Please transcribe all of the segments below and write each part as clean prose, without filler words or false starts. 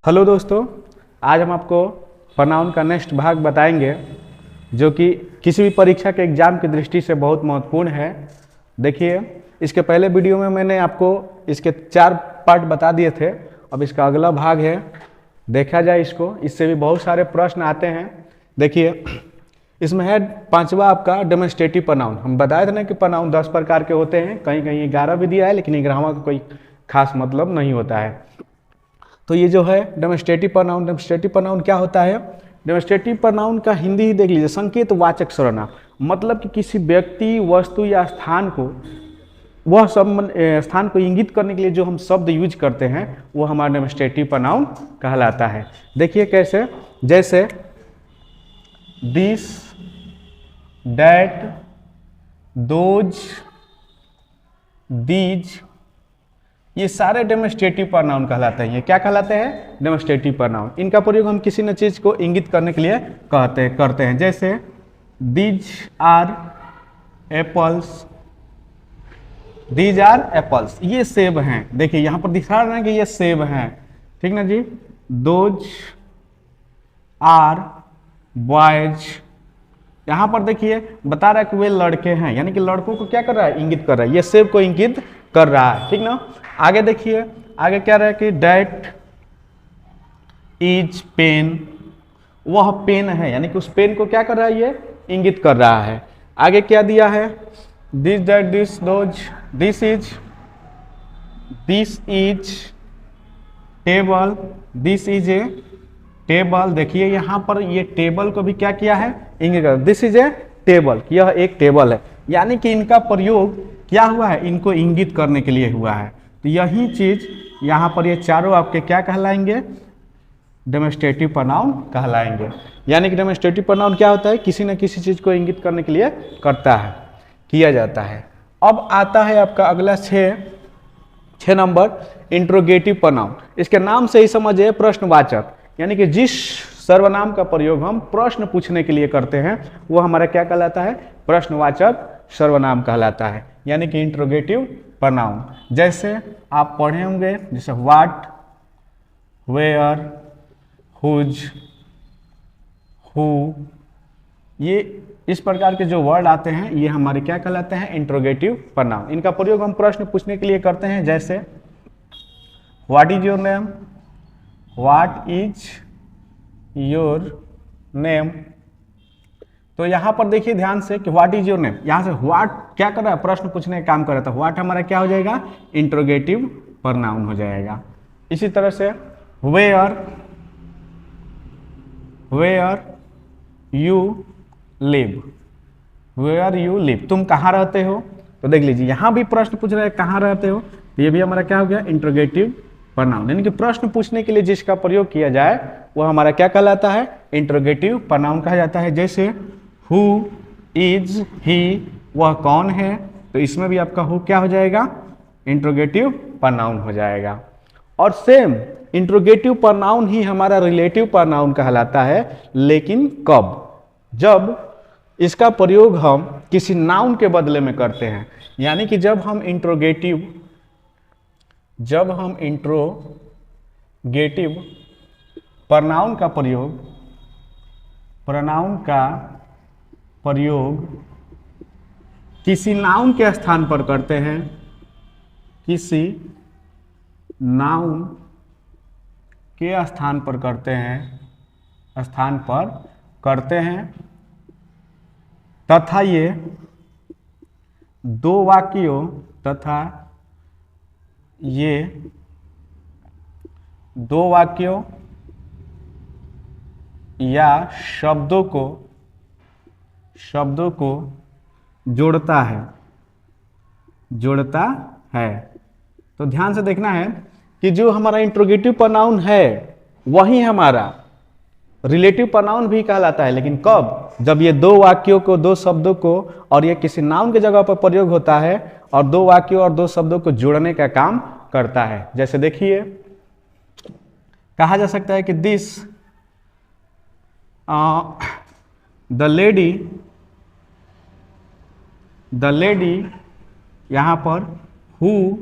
Hello दोस्तों, आज हम आपको प्रोनाउन का नेक्स्ट भाग बताएंगे जो कि किसी भी परीक्षा के एग्जाम की दृष्टि से बहुत महत्वपूर्ण है। देखिए, इसके पहले वीडियो में मैंने आपको इसके 4 पार्ट बता दिए थे। अब इसका अगला भाग है, देखा जाए इसको। इससे भी बहुत सारे प्रश्न आते हैं। देखिए, इसमें है 5वां आपका डेमोन्स्ट्रेटिव प्रोनाउन। हम बताए थे ना कि प्रोनाउन 10 प्रकार के होते हैं, कहीं कहीं 11 भी दिया है, लेकिन 11वां का कोई खास मतलब नहीं होता है। तो ये जो है डेमोन्स्ट्रेटिव प्रोनाउन क्या होता है? डेमोन्स्ट्रेटिव प्रोनाउन का हिंदी ही देख लीजिए, संकेत वाचक सर्वनाम। मतलब कि किसी व्यक्ति, वस्तु या स्थान को, वह सब स्थान को इंगित करने के लिए जो हम शब्द यूज करते हैं वो हमारा डेमोन्स्ट्रेटिव प्रोनाउन कहलाता है। देखिए कैसे, जैसे दिस, दैट, दोज, दीज, ये सारे डेमोन्स्ट्रेटिव प्रोनाउन कहलाते हैं। ये क्या कहलाते हैं? Demonstrative pronoun. इनका प्रयोग हम किसी न चीज को इंगित करने के लिए करते हैं। जैसे these are apples, these are apples, ये सेब हैं। देखिए यहाँ पर दिखा रहा है कि ये सेब हैं, ठीक ना जी। दोज आर बॉयज, यहाँ पर देखिए बता रहा है कि वे लड़के हैं, यानी कि लड़कों को क्या कर रहा है? इंगित कर रहा है। ये सेब को इंगित कर रहा है, ठीक ना। आगे देखिए, आगे क्या रहा है कि दैट इज पेन, वह पेन है, यानी कि उस पेन को क्या कर रहा है? ये इंगित कर रहा है। आगे क्या दिया है? This, that, this, those, this is table, this is a table. देखिए यहाँ पर ये टेबल को भी क्या किया है? इंगित कर, दिस इज ए टेबल, यह एक टेबल है। यानी कि इनका प्रयोग क्या हुआ है? इनको इंगित करने के लिए हुआ है। तो यही चीज यहाँ पर ये चारों आपके क्या कहलाएंगे? डेमोन्स्ट्रेटिव प्रोनाउन कहलाएंगे। यानी कि डेमोन्स्ट्रेटिव प्रोनाउन क्या होता है? किसी न किसी चीज को इंगित करने के लिए किया जाता है। अब आता है आपका अगला 6 नंबर, इंट्रोगेटिव प्रोनाउन। इसके नाम से ही समझिए प्रश्नवाचक, यानी कि जिस सर्वनाम का प्रयोग हम प्रश्न पूछने के लिए करते हैं वो हमारा क्या कहलाता है? प्रश्नवाचक सर्वनाम कहलाता है, यानी कि इंट्रोगेटिव प्रोनाउन। जैसे आप पढ़े होंगे, जैसे व्हाट, वेयर, हुज, हु, ये इस प्रकार के जो वर्ड आते हैं ये हमारे क्या कहलाते हैं? Interrogative pronoun. इनका प्रयोग हम प्रश्न पूछने के लिए करते हैं। जैसे what is your name, what is your name. तो यहां पर देखिए ध्यान से कि व्हाट इज योर नेम, यहां से व्हाट क्या कर रहा है? प्रश्न पूछने का काम कर रहा था। व्हाट हमारा क्या हो जाएगा? इंट्रोगेटिव प्रोनाउन हो जाएगा। इसी तरह से where you live, where you live, तुम कहाँ रहते हो? तो देख लीजिए यहां भी प्रश्न पूछ रहा है कहाँ रहते हो, तो ये भी हमारा क्या हो गया? Interrogative pronoun. यानी कि प्रश्न पूछने के लिए जिसका प्रयोग किया जाए वो हमारा क्या कहलाता है? इंट्रोगेटिव प्रोनाउन कहा जाता है। जैसे हु इज ही, वह कौन है, तो इसमें भी आपका हु क्या हो जाएगा? इंट्रोगेटिव प्रोनाउन हो जाएगा। और सेम इंट्रोगेटिव प्रोनाउन ही हमारा रिलेटिव प्रोनाउन कहलाता है, लेकिन कब? जब इसका प्रयोग हम किसी नाउन के बदले में करते हैं। यानी कि जब हम इंट्रोगेटिव प्रोनाउन का प्रयोग किसी नाउन के स्थान पर करते हैं, किसी नाउन के स्थान पर करते हैं तथा ये दो वाक्यों या शब्दों को जोड़ता है। तो ध्यान से देखना है कि जो हमारा इंट्रोगेटिव प्रोनाउन है वही हमारा रिलेटिव प्रोनाउन भी कहलाता है। लेकिन कब? जब ये दो वाक्यों को, दो शब्दों को, और ये किसी नाउन के जगह पर प्रयोग होता है और दो वाक्यों और दो शब्दों को जोड़ने का काम करता है। जैसे देखिए, कहा जा सकता है कि दिस द लेडी यहाँ पर who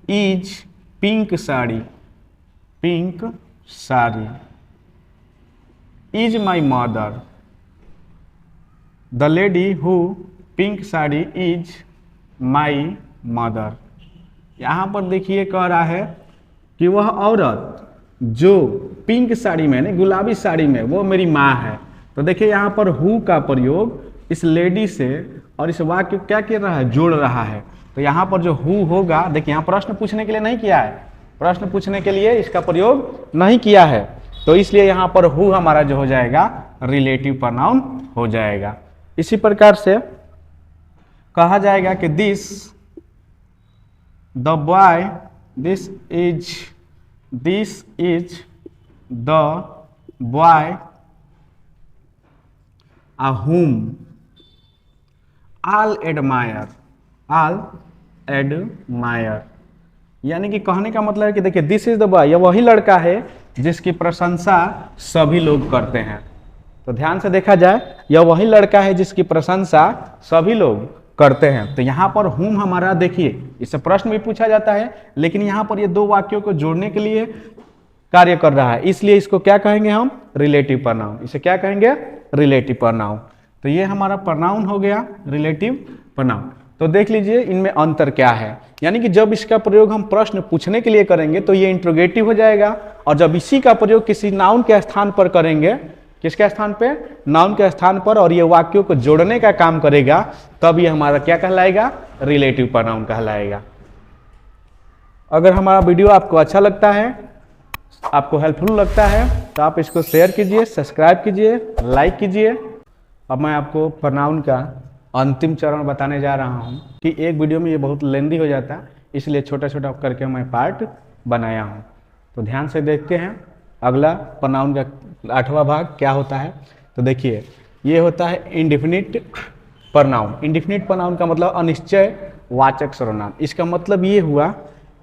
is pink sari, pink sari, is my mother, the lady who pink sari is my mother. यहाँ पर देखिए कह रहा है कि वह औरत जो पिंक साड़ी में नहीं गुलाबी साड़ी में वो मेरी माँ है। तो देखिए यहाँ पर हु का प्रयोग इस लेडी से और इस वाक्य क्या कर रहा है, जोड़ रहा है। तो यहाँ पर जो हु होगा, देखिए यहाँ प्रश्न पूछने के लिए नहीं किया है, प्रश्न पूछने के लिए इसका प्रयोग नहीं किया है, तो इसलिए यहाँ पर हु हमारा जो हो जाएगा रिलेटिव प्रोनाउन हो जाएगा। इसी प्रकार से कहा जाएगा कि this the boy, this is the boy whom all admire, यानी कि कहने का मतलब है कि देखिए दिस इज द बॉय, यह वही लड़का है जिसकी प्रशंसा सभी लोग करते हैं। तो ध्यान से देखा जाए, यह वही लड़का है जिसकी प्रशंसा सभी लोग करते हैं। तो यहाँ पर हुम हमारा देखिए, इससे प्रश्न भी पूछा जाता है, लेकिन यहाँ पर ये दो वाक्यों को जोड़ने के लिए कार्य कर रहा है, इसलिए इसको क्या कहेंगे हम, रिलेटिव प्रोनाउन। इसे क्या कहेंगे, रिलेटिव प्रोनाउन। तो ये हमारा प्रोनाउन हो गया रिलेटिव प्रोनाउन। तो देख लीजिए इनमें अंतर क्या है, यानी कि जब इसका प्रयोग हम प्रश्न पूछने के लिए करेंगे तो ये इंट्रोगेटिव हो जाएगा, और जब इसी का प्रयोग किसी नाउन के स्थान पर करेंगे, किसके स्थान पे, नाउन के स्थान पर, और ये वाक्यों को जोड़ने का काम करेगा, तब ये हमारा क्या कहलाएगा, रिलेटिव प्रोनाउन कहलाएगा। अगर हमारा वीडियो आपको अच्छा लगता है, आपको हेल्पफुल लगता है, तो आप इसको शेयर कीजिए, सब्सक्राइब कीजिए, लाइक कीजिए। अब मैं आपको प्रोनाउन का अंतिम चरण बताने जा रहा हूँ कि एक वीडियो में ये बहुत लेंदी हो जाता है, इसलिए छोटा छोटा करके मैं पार्ट बनाया हूँ। तो ध्यान से देखते हैं अगला प्रोनाउन का 8वां भाग क्या होता है। तो देखिए ये होता है इंडेफिनिट प्रोनाउन। इंडेफिनिट प्रोनाउन का मतलब अनिश्चय वाचक सर्वनाम। इसका मतलब ये हुआ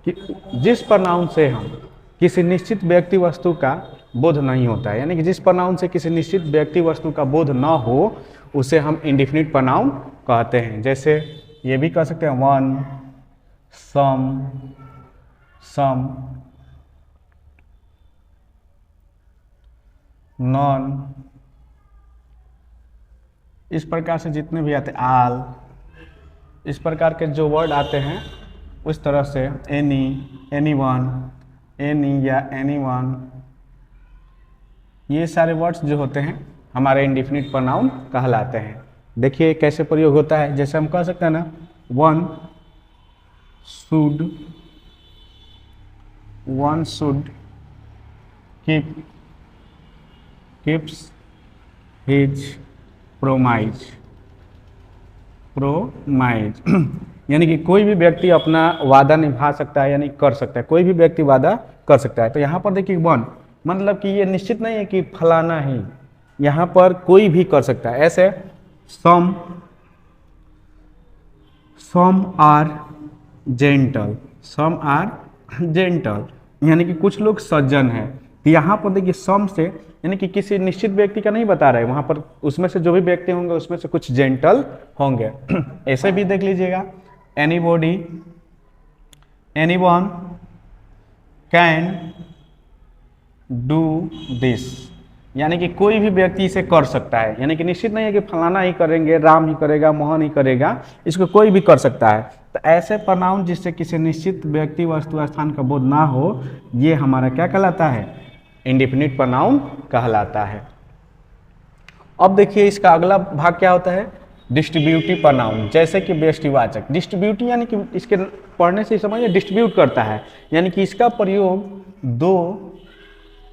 कि जिस प्रोनाउन से हम किसी निश्चित व्यक्ति वस्तु का बोध नहीं होता है, यानी कि जिस प्रोनाउन से किसी निश्चित व्यक्ति वस्तु का बोध न हो, उसे हम इंडेफिनिट प्रोनाउन कहते हैं। जैसे ये भी कह सकते हैं वन, सम, नॉन, इस प्रकार से जितने भी आते हैं, आल, इस प्रकार के जो वर्ड आते हैं उस तरह से एनी, एनीवन, एनी या एनीवन, ये सारे वर्ड्स जो होते हैं हमारे इंडेफिनिट प्रोनाउन कहलाते हैं। देखिए कैसे प्रयोग होता है, जैसे हम कह सकते हैं ना, one should keeps his promise यानी कि कोई भी व्यक्ति अपना वादा निभा सकता है, यानी कर सकता है, कोई भी व्यक्ति वादा कर सकता है। तो यहाँ पर देखिए वन मतलब कि ये निश्चित नहीं है कि फलाना ही, यहाँ पर कोई भी कर सकता है। ऐसे सम आर जेंटल, यानी कि कुछ लोग सज्जन हैं। तो यहाँ पर देखिए सम से यानी कि किसी निश्चित व्यक्ति का नहीं बता रहे, वहाँ पर उसमें से जो भी व्यक्ति होंगे उसमें से कुछ जेंटल होंगे। ऐसे भी देख लीजिएगा, anybody, anyone can do this, यानी कि कोई भी व्यक्ति इसे कर सकता है, यानी कि निश्चित नहीं है कि फलाना ही करेंगे, राम ही करेगा, मोहन ही करेगा, इसको कोई भी कर सकता है। तो ऐसे प्रोनाउन जिससे किसी निश्चित व्यक्ति वस्तु स्थान का बोध ना हो, ये हमारा क्या कहलाता है, इंडेफिनिट प्रोनाउन कहलाता है। अब देखिए इसका अगला भाग क्या होता है, डिस्ट्रीब्यूटिव प्रोनाउन। जैसे कि व्यष्टिवाचक, डिस्ट्रीब्यूटिव यानी कि इसके पढ़ने से समझिए डिस्ट्रीब्यूट करता है, यानी कि इसका प्रयोग दो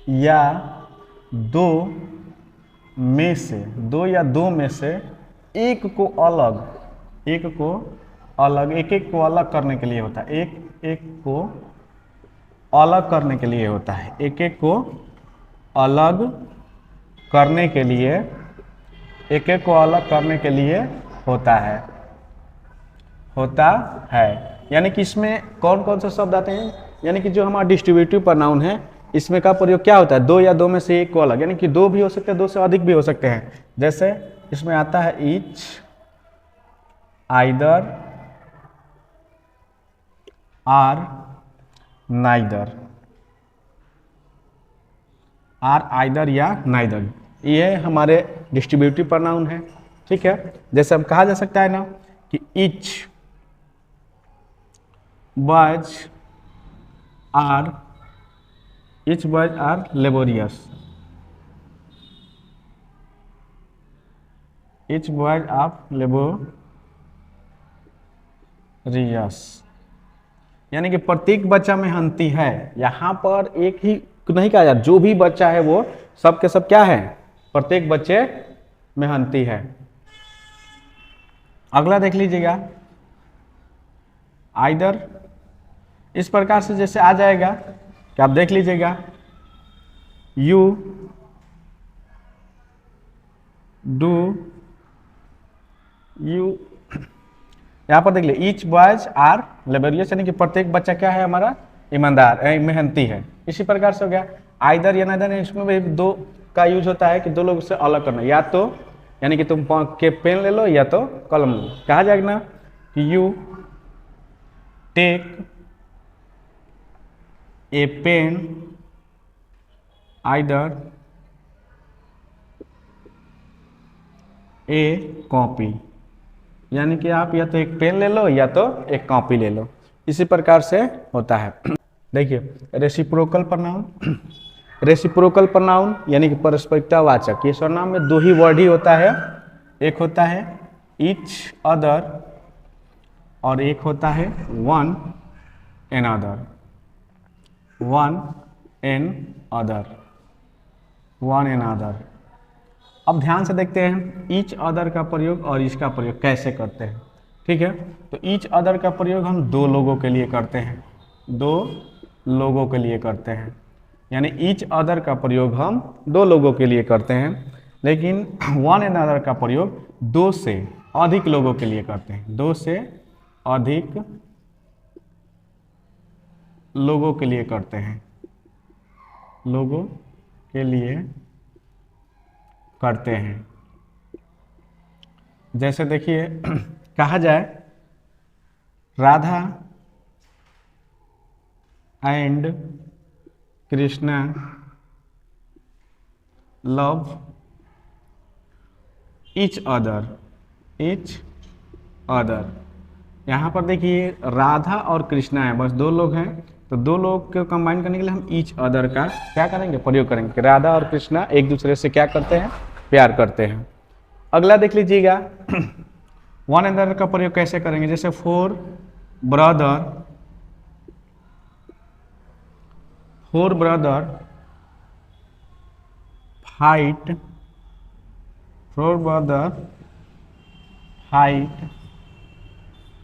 या दो में से एक को अलग करने के लिए होता है, एक को अलग करने के लिए होता है, एक को अलग करने के लिए होता है। यानी कि इसमें कौन कौन से शब्द आते हैं, यानी कि जो हमारा डिस्ट्रीब्यूटिव प्रोनाउन है इसमें का प्रयोग क्या होता है, दो या दो में से एक को अलग, यानी कि दो भी हो सकते हैं, दो से अधिक भी हो सकते हैं। जैसे इसमें आता है each, either, or, neither. Or either या नाइदर, ये हमारे डिस्ट्रीब्यूटिव प्रोनाउन है। ठीक है, जैसे अब कहा जा सकता है ना कि each boys are laborious, each boys are laborious, यानी कि प्रत्येक बच्चा मेहनती है। यहाँ पर एक ही नहीं कहा जाता, जो भी बच्चा है वो सब के सब क्या है, प्रत्येक बच्चे मेहनती है। अगला देख लीजिएगा, आइदर इस प्रकार से जैसे आ जाएगा कि आप देख लीजिएगा, यू डू, यू, यहाँ पर देख लीजिए ईच बॉयज आर लेबोरियस, यानी कि प्रत्येक बच्चा क्या है हमारा, ईमानदार मेहनती है। इसी प्रकार से हो गया आइदर या नाइदर, इसमें भी दो का यूज होता है कि दो लोग से अलग करना, या तो यानी कि तुम के पेन ले लो या तो कलम लो। कहा जाएगा ना कि you take a pen either a copy, यानी कि आप या तो एक पेन ले लो या तो एक कॉपी ले लो। इसी प्रकार से होता है। देखिए रेसिप्रोकल प्रोनाउन, रेसिप्रोकल प्रोनाउन यानी कि परस्परिकता वाचक, ये सर्वनाम में दो ही वर्ड ही होता है, एक होता है ईच अदर और एक होता है one another, one another, one another. अब ध्यान से देखते हैं ईच अदर का प्रयोग और इसका प्रयोग कैसे करते हैं। ठीक है, तो ईच अदर का प्रयोग हम दो लोगों के लिए करते हैं, दो लोगों के लिए करते हैं, यानी ईच अदर का प्रयोग हम दो लोगों के लिए करते हैं। लेकिन वन एन अदर का प्रयोग दो से अधिक लोगों के लिए करते हैं, दो से अधिक लोगों के लिए करते हैं, लोगों के लिए करते हैं। जैसे देखिए कहा जाए Radha and Krishna love each other, each other. यहाँ पर देखिए राधा और कृष्णा है, बस दो लोग हैं, तो दो लोग को कंबाइन करने के लिए हम ईच अदर का क्या करेंगे, प्रयोग करेंगे कि राधा और कृष्णा एक दूसरे से क्या करते हैं, प्यार करते हैं। अगला देख लीजिएगा वन अदर का प्रयोग कैसे करेंगे, जैसे four brother fight, four brother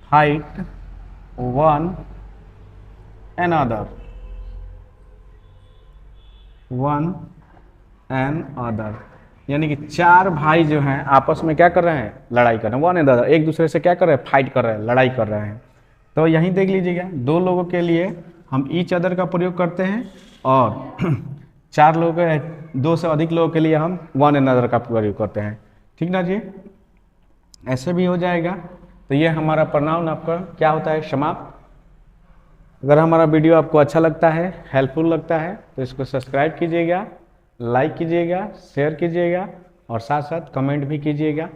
fight one another, one another, यानी कि चार भाई जो हैं आपस में क्या कर रहे हैं, लड़ाई कर रहे हैं, वन एन अदर, एक दूसरे से क्या कर रहे हैं, फाइट कर रहे हैं, लड़ाई कर रहे हैं। तो यहीं देख लीजिएगा दो लोगों के लिए हम ईच अदर का प्रयोग करते हैं और चार लोगों, दो से अधिक लोगों के लिए हम वन एन अदर का प्रयोग करते हैं। ठीक ना जी, ऐसे भी हो जाएगा। तो ये हमारा प्रोनाउन आपका क्या होता है, समाप्त। अगर हमारा वीडियो आपको अच्छा लगता है, हेल्पफुल लगता है, तो इसको सब्सक्राइब कीजिएगा, लाइक कीजिएगा, शेयर कीजिएगा और साथ साथ कमेंट भी कीजिएगा।